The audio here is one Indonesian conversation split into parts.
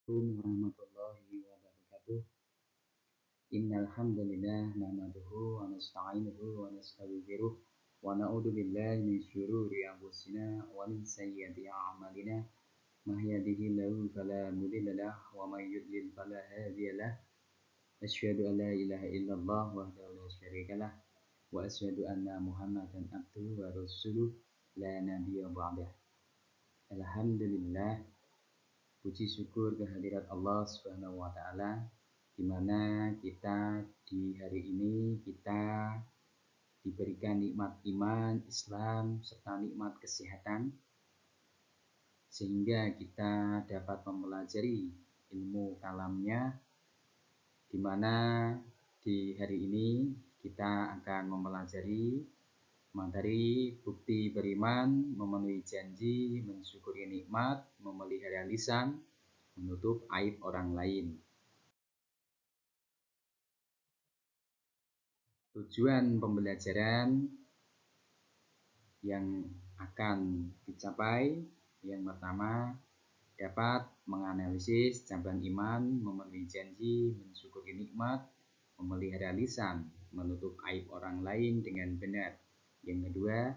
Assalamualaikum warahmatullahi wabarakatuh. Innal hamdalillah nahmaduhu wa nasta'inuhu wa nastaghfiruh wa na'udzu billahi min syururi anfusina wa min sayyiati a'malina. May yahdihillahu fala mudilla lahu wa may yudlil fala hadiya lahu. Asyhadu an la ilaha illallah wahdahu la syarika lah wa asyhadu anna Muhammadan abduhu wa rasuluh la nabiyya ba'dah. Alhamdulillah, puji syukur kehadirat Allah Subhanahu wa taala, di mana kita di hari ini kita diberikan nikmat iman, Islam serta nikmat kesehatan, sehingga kita dapat mempelajari ilmu kalamnya, di mana di hari ini kita akan mempelajari materi bukti beriman, memenuhi janji, mensyukuri nikmat, memelihara lisan, menutup aib orang lain. Tujuan pembelajaran yang akan dicapai yang pertama, dapat menganalisis cabang iman, memenuhi janji, mensyukuri nikmat, memelihara lisan, menutup aib orang lain dengan benar. Yang kedua,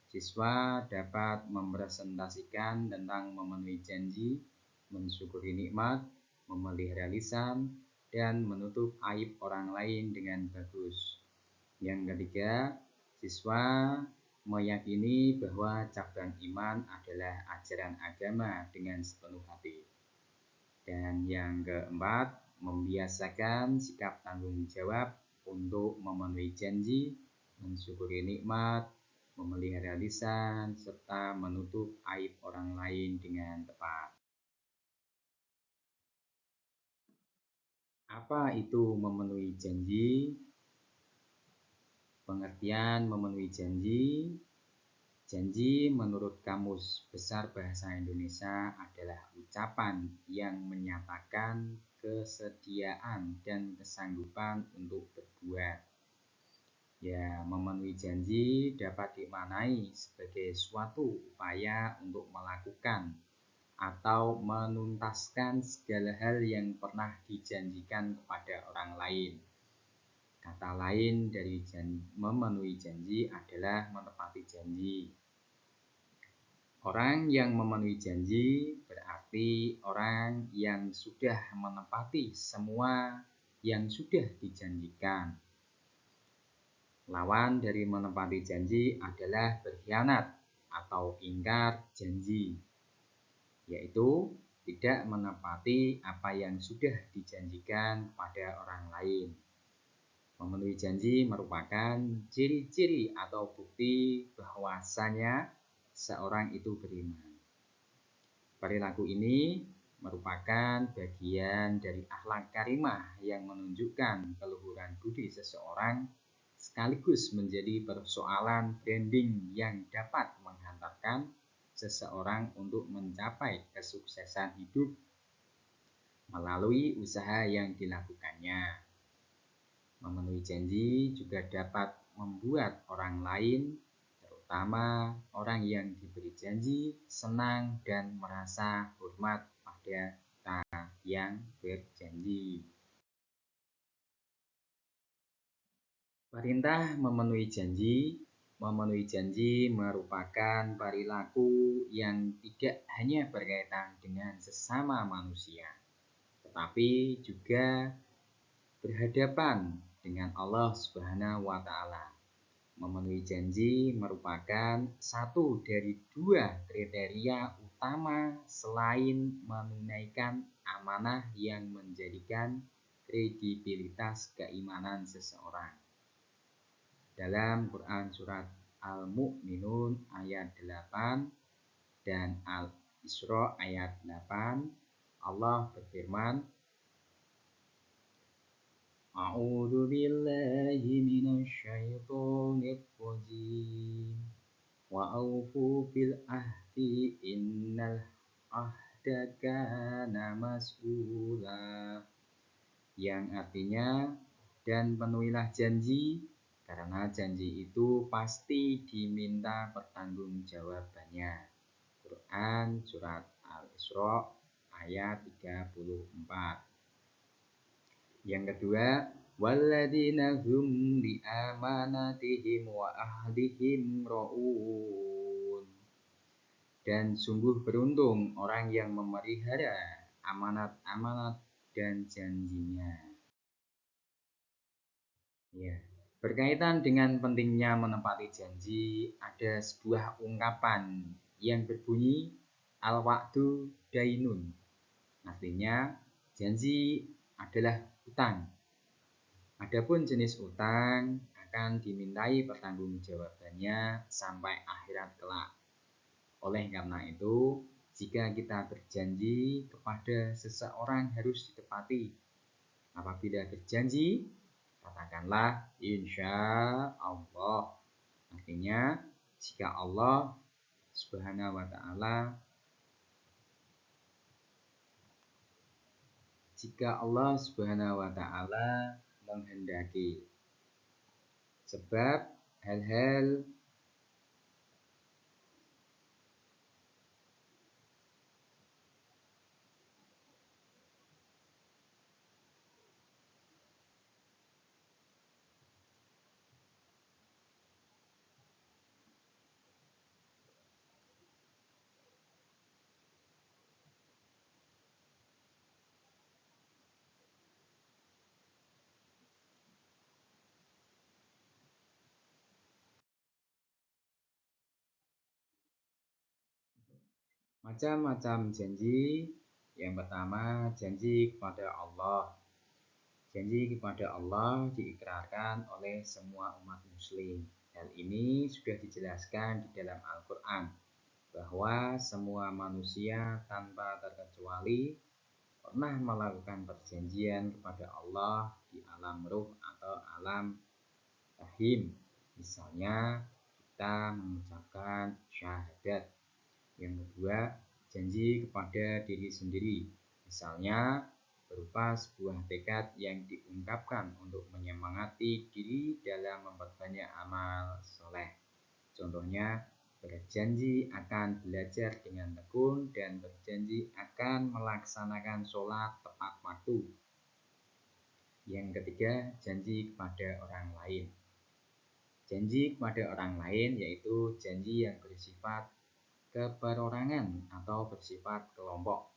siswa dapat mempresentasikan tentang memenuhi janji, mensyukuri nikmat, memelihara lisan, dan menutup aib orang lain dengan bagus. Yang ketiga, siswa meyakini bahwa cabang iman adalah ajaran agama dengan sepenuh hati. Dan yang keempat, membiasakan sikap tanggung jawab untuk memenuhi janji, mensyukuri nikmat, memelihara lisan, serta menutup aib orang lain dengan tepat. Apa itu memenuhi janji? Pengertian memenuhi janji. Janji menurut Kamus Besar Bahasa Indonesia adalah ucapan yang menyatakan kesediaan dan kesanggupan untuk berbuat. Ya, memenuhi janji dapat dimaknai sebagai suatu upaya untuk melakukan atau menuntaskan segala hal yang pernah dijanjikan kepada orang lain. Kata lain dari memenuhi janji adalah menepati janji. Orang yang memenuhi janji berarti orang yang sudah menepati semua yang sudah dijanjikan. Lawan dari menepati janji adalah berkhianat atau ingkar janji, yaitu tidak menepati apa yang sudah dijanjikan pada orang lain. Memenuhi janji merupakan ciri-ciri atau bukti bahwasanya seorang itu beriman. Perilaku ini merupakan bagian dari akhlak karimah yang menunjukkan keluhuran budi seseorang, sekaligus menjadi persoalan branding yang dapat menghantarkan seseorang untuk mencapai kesuksesan hidup melalui usaha yang dilakukannya. Memenuhi janji juga dapat membuat orang lain, terutama orang yang diberi janji, senang dan merasa hormat pada kita yang berjanji. Perintah memenuhi janji. Memenuhi janji merupakan perilaku yang tidak hanya berkaitan dengan sesama manusia, tetapi juga berhadapan dengan Allah Subhanahu wa taala. Memenuhi janji merupakan satu dari dua kriteria utama selain menunaikan amanah yang menjadikan kredibilitas keimanan seseorang. Dalam Quran surat Al-Mu'minun ayat 8 dan Al-Isra ayat 8, Allah berfirman, A'udzu billahi minasy syaithanir rajim. Wa aufu bil ahdi innal ahda kana mas'ula. Yang artinya, dan penuhilah janji, karena janji itu pasti diminta pertanggungjawabannya. Quran surat Al-Isra ayat 34. Yang kedua, walladzina hum li amanatihim wa ahdihim ra'un. Dan sungguh beruntung orang yang memelihara amanat-amanat dan janjinya. Ya. Berkaitan dengan pentingnya menepati janji, ada sebuah ungkapan yang berbunyi al-wa'du dainun. Artinya, janji adalah utang. Adapun jenis utang akan dimintai pertanggungjawabannya sampai akhirat kelak. Oleh karena itu, jika kita berjanji kepada seseorang harus ditepati. Apabila berjanji, katakanlah insya Allah. Artinya, jika Allah Subhanahu wa Ta'ala menghendaki. Sebab hal-hal macam-macam janji. Yang pertama, janji kepada Allah. Janji kepada Allah diikrarkan oleh semua umat muslim. Hal ini sudah dijelaskan di dalam Al-Quran, bahwa semua manusia tanpa terkecuali pernah melakukan perjanjian kepada Allah di alam ruh atau alam rahim. Misalnya, kita mengucapkan syahadat. Yang kedua, janji kepada diri sendiri. Misalnya, berupa sebuah tekad yang diungkapkan untuk menyemangati diri dalam memperbanyak amal soleh. Contohnya, berjanji akan belajar dengan tekun dan berjanji akan melaksanakan sholat tepat waktu. Yang ketiga, janji kepada orang lain. Janji kepada orang lain yaitu janji yang bersifat keperorangan atau bersifat kelompok.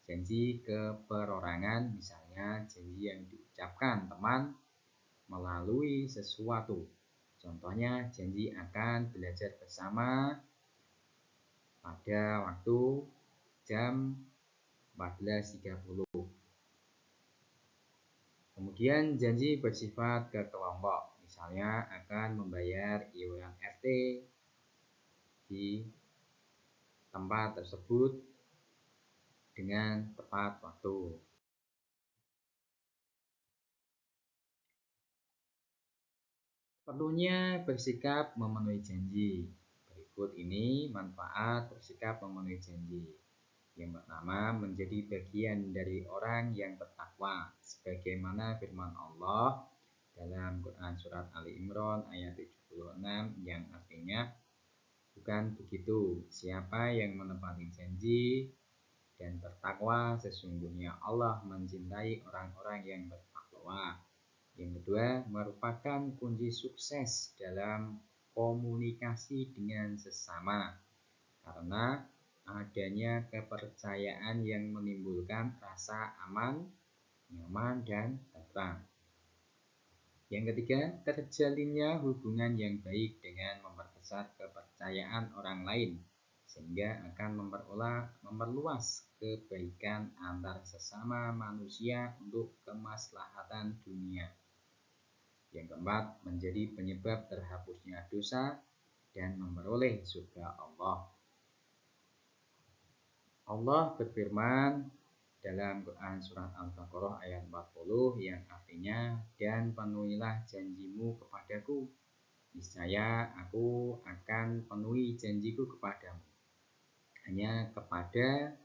Janji keperorangan misalnya janji yang diucapkan teman melalui sesuatu. Contohnya janji akan belajar bersama pada waktu jam 14.30. Kemudian janji bersifat kelompok. Misalnya akan membayar iuran RT di tempat tersebut dengan tepat waktu. Perlunya bersikap memenuhi janji. Berikut ini manfaat bersikap memenuhi janji. Yang pertama, menjadi bagian dari orang yang bertakwa, sebagaimana firman Allah dalam Quran Surat Ali Imran ayat 76 yang artinya, bukan begitu, siapa yang menepati janji dan bertakwa, sesungguhnya Allah mencintai orang-orang yang bertakwa. Yang kedua, merupakan kunci sukses dalam komunikasi dengan sesama, karena adanya kepercayaan yang menimbulkan rasa aman, nyaman, dan tentram. Yang ketiga, terjalinnya hubungan yang baik dengan memperbesar kepercayaan orang lain, sehingga akan memperluas kebaikan antar sesama manusia untuk kemaslahatan dunia. Yang keempat, menjadi penyebab terhapusnya dosa dan memperoleh surga Allah. Allah berfirman dalam Quran Surat Al-Baqarah ayat 40 yang artinya, dan penuhilah janjimu kepadaku, niscaya aku akan penuhi janjiku kepadamu. Hanya kepada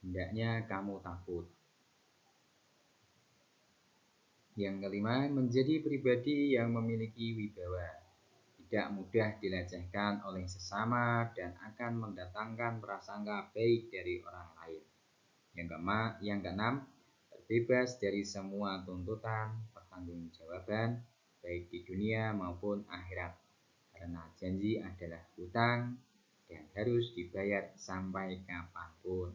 hendaknya kamu takut. Yang kelima, menjadi pribadi yang memiliki wibawa, tidak mudah dilecehkan oleh sesama dan akan mendatangkan prasangka baik dari orang lain. Yang keenam, terbebas dari semua tuntutan pertanggungjawaban baik di dunia maupun akhirat. Karena janji adalah hutang dan harus dibayar sampai kapanpun.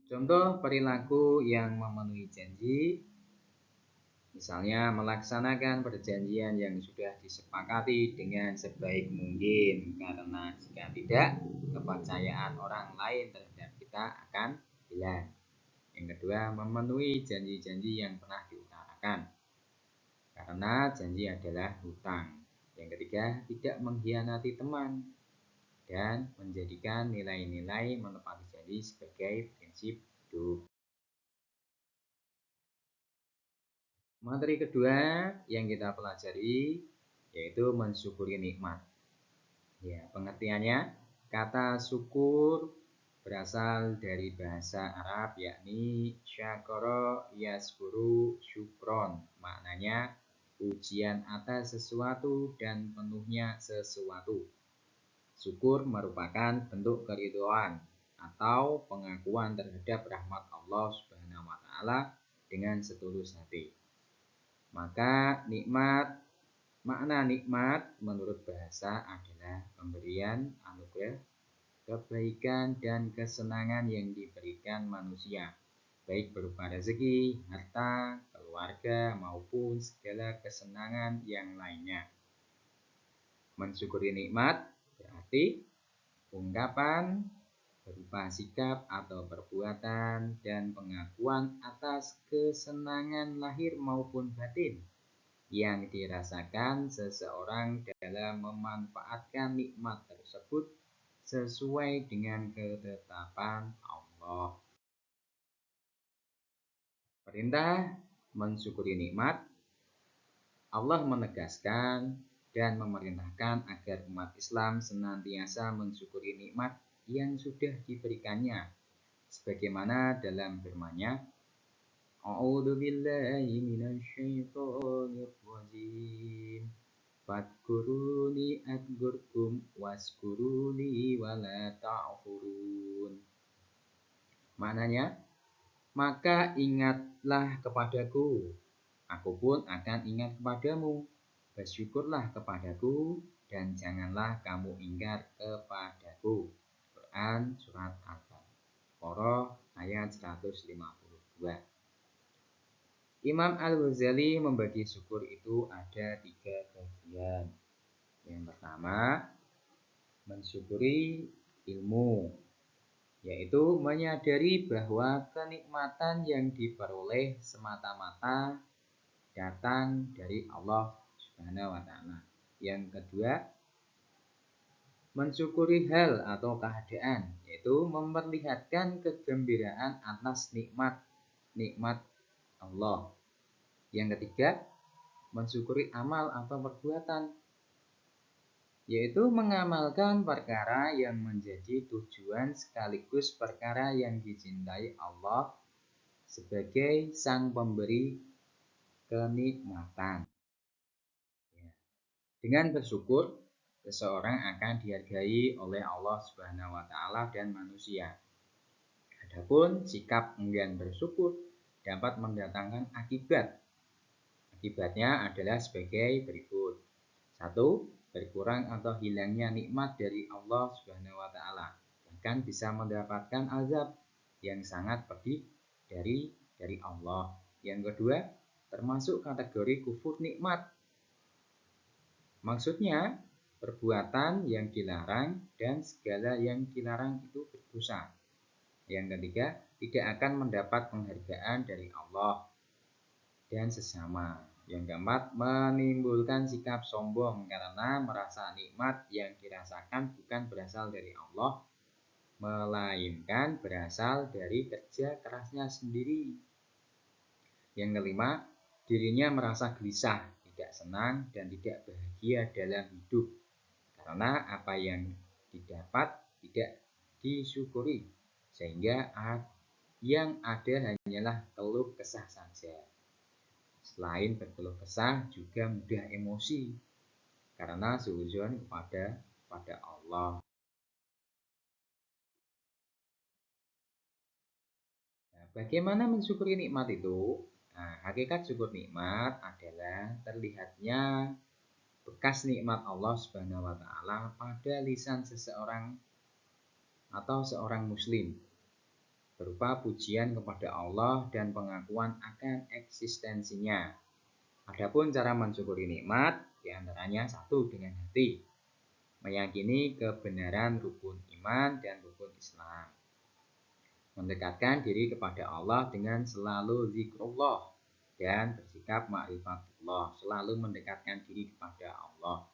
Contoh perilaku yang memenuhi janji, misalnya melaksanakan perjanjian yang sudah disepakati dengan sebaik mungkin, karena jika tidak, kepercayaan orang lain terhadap kita akan hilang. Yang kedua, memenuhi janji-janji yang pernah diutarakan, karena janji adalah hutang. Yang ketiga, tidak mengkhianati teman dan menjadikan nilai-nilai menepati janji sebagai prinsip hidup. Materi kedua yang kita pelajari yaitu mensyukuri nikmat. Ya, pengertiannya, kata syukur berasal dari bahasa Arab yakni syakara yaskuru syukron. Maknanya pujian atas sesuatu dan penuhnya sesuatu. Syukur merupakan bentuk keridhaan atau pengakuan terhadap rahmat Allah Subhanahu wa taala dengan setulus hati. Maka makna nikmat menurut bahasa adalah pemberian anugerah, kebaikan dan kesenangan yang diberikan manusia, baik berupa rezeki, harta, keluarga maupun segala kesenangan yang lainnya. Mensyukuri nikmat berarti ungkapan berupa sikap atau perbuatan dan pengakuan atas kesenangan lahir maupun batin yang dirasakan seseorang dalam memanfaatkan nikmat tersebut sesuai dengan ketetapan Allah. Perintah mensyukuri nikmat, Allah menegaskan dan memerintahkan agar umat Islam senantiasa mensyukuri nikmat yang sudah diberikannya, sebagaimana dalam firman-Nya, A'udzu billahi minasyaitonir rajim. Fadkuruni adkurkum waskuruni wala ta'furun. Maknanya, maka ingatlah kepadaku, aku pun akan ingat kepadamu. Bersyukurlah kepadaku dan janganlah kamu ingkar kepadaku. Quran Surat Al-Baqarah ayat 152. Imam Al-Ghazali membagi syukur itu ada 3 bagian. Yang pertama, mensyukuri ilmu, yaitu menyadari bahwa kenikmatan yang diperoleh semata-mata datang dari Allah Subhanahu wa taala. Yang kedua, mensyukuri hal atau keadaan, yaitu memperlihatkan kegembiraan atas nikmat Allah. Yang ketiga, mensyukuri amal atau perbuatan, yaitu mengamalkan perkara yang menjadi tujuan sekaligus perkara yang dicintai Allah sebagai sang pemberi kenikmatan. Dengan bersyukur, seseorang akan dihargai oleh Allah Subhanahu wa taala dan manusia. Adapun sikap enggan bersyukur dapat mendatangkan akibat. Akibatnya adalah sebagai berikut. 1. Berkurang atau hilangnya nikmat dari Allah Subhanahu wa taala, bahkan bisa mendapatkan azab yang sangat pedih dari Allah. Yang kedua, termasuk kategori kufur nikmat. Maksudnya, perbuatan yang dilarang dan segala yang dilarang itu berdosa. Yang ketiga, tidak akan mendapat penghargaan dari Allah dan sesama. Yang keempat, menimbulkan sikap sombong karena merasa nikmat yang dirasakan bukan berasal dari Allah, melainkan berasal dari kerja kerasnya sendiri. Yang kelima, dirinya merasa gelisah, tidak senang, dan tidak bahagia dalam hidup karena apa yang didapat tidak disyukuri, sehingga yang ada hanyalah keluh kesah saja. Selain berkeluh kesah, juga mudah emosi karena suudzon kepada Allah. Bagaimana mensyukuri nikmat itu? Nah, hakikat syukur nikmat adalah terlihatnya bekas nikmat Allah Subhanahu wa taala pada lisan seseorang atau seorang muslim berupa pujian kepada Allah dan pengakuan akan eksistensinya. Adapun cara mensyukuri nikmat diantaranya satu dengan hati, meyakini kebenaran rukun iman dan rukun Islam, mendekatkan diri kepada Allah dengan selalu zikrullah dan bersikap ma'rifatullah, selalu mendekatkan diri kepada Allah.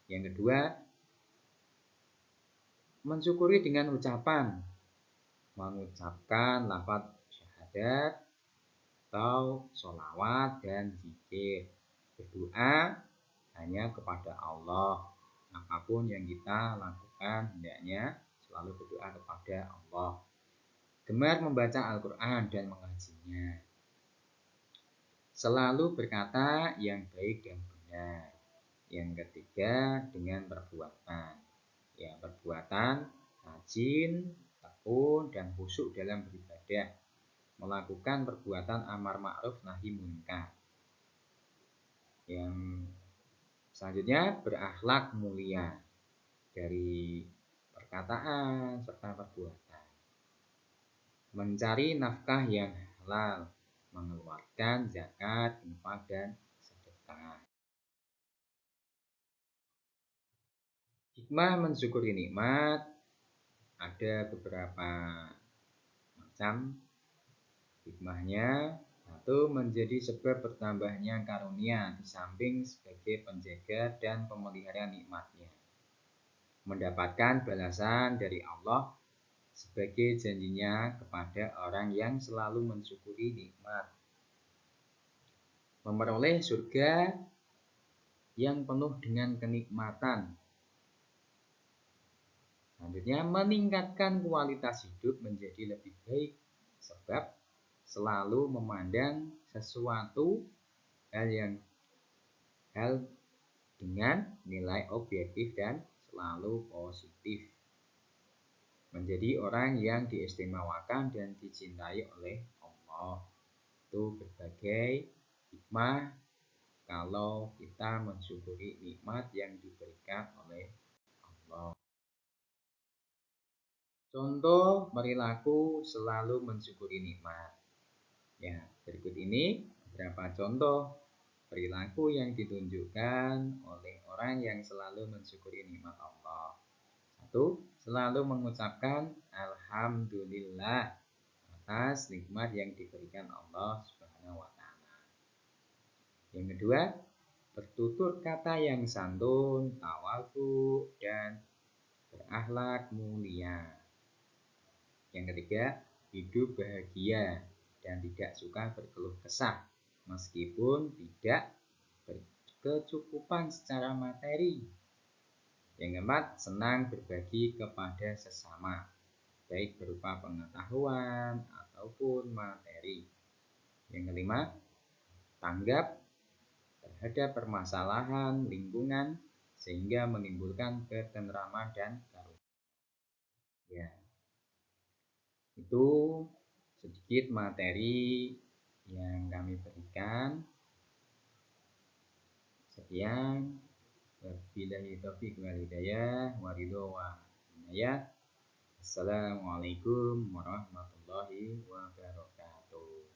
Yang kedua, mensyukuri dengan ucapan, mengucapkan lafaz syahadat atau sholawat dan zikir, berdoa hanya kepada Allah. Apapun yang kita lakukan hendaknya selalu berdoa kepada Allah. Gemar membaca Al-Quran dan mengajinya. Selalu berkata yang baik dan benar. Yang ketiga, dengan perbuatan. Ya, perbuatan rajin, tekun, dan khusyuk dalam beribadah. Melakukan perbuatan amar ma'ruf nahi munkar. Yang selanjutnya, berakhlak mulia dari perkataan serta perbuatan. Mencari nafkah yang halal, mengeluarkan zakat, infak, dan sedekah. Hikmah mensyukuri nikmat ada beberapa macam. Hikmahnya, satu, menjadi sebab bertambahnya karunia di samping sebagai penjaga dan pemelihara nikmatnya. Mendapatkan balasan dari Allah sebagai janjinya kepada orang yang selalu mensyukuri nikmat. Memperoleh surga yang penuh dengan kenikmatan. Selanjutnya, meningkatkan kualitas hidup menjadi lebih baik sebab selalu memandang sesuatu hal dengan nilai objektif dan selalu positif. Menjadi orang yang diistimewakan dan dicintai oleh Allah. Itu berbagai hikmah kalau kita mensyukuri nikmat yang diberikan oleh Allah. Contoh perilaku selalu mensyukuri nikmat. Ya, berikut ini beberapa contoh perilaku yang ditunjukkan oleh orang yang selalu mensyukuri nikmat Allah. Satu, selalu mengucapkan alhamdulillah atas nikmat yang diberikan Allah Subhanahu wa taala. Yang kedua, bertutur kata yang santun, tawadhu, dan berakhlak mulia. Yang ketiga, hidup bahagia dan tidak suka berkeluh kesah meskipun tidak berkecukupan secara materi. Yang keempat, senang berbagi kepada sesama, baik berupa pengetahuan ataupun materi. Yang kelima, tanggap terhadap permasalahan lingkungan sehingga menimbulkan ketenteraman dan karunia. Ya, itu sedikit materi yang kami berikan. Sekian. Wabillahi taufiq wal hidayah wa ridho wa inayah. Assalamualaikum warahmatullahi wabarakatuh.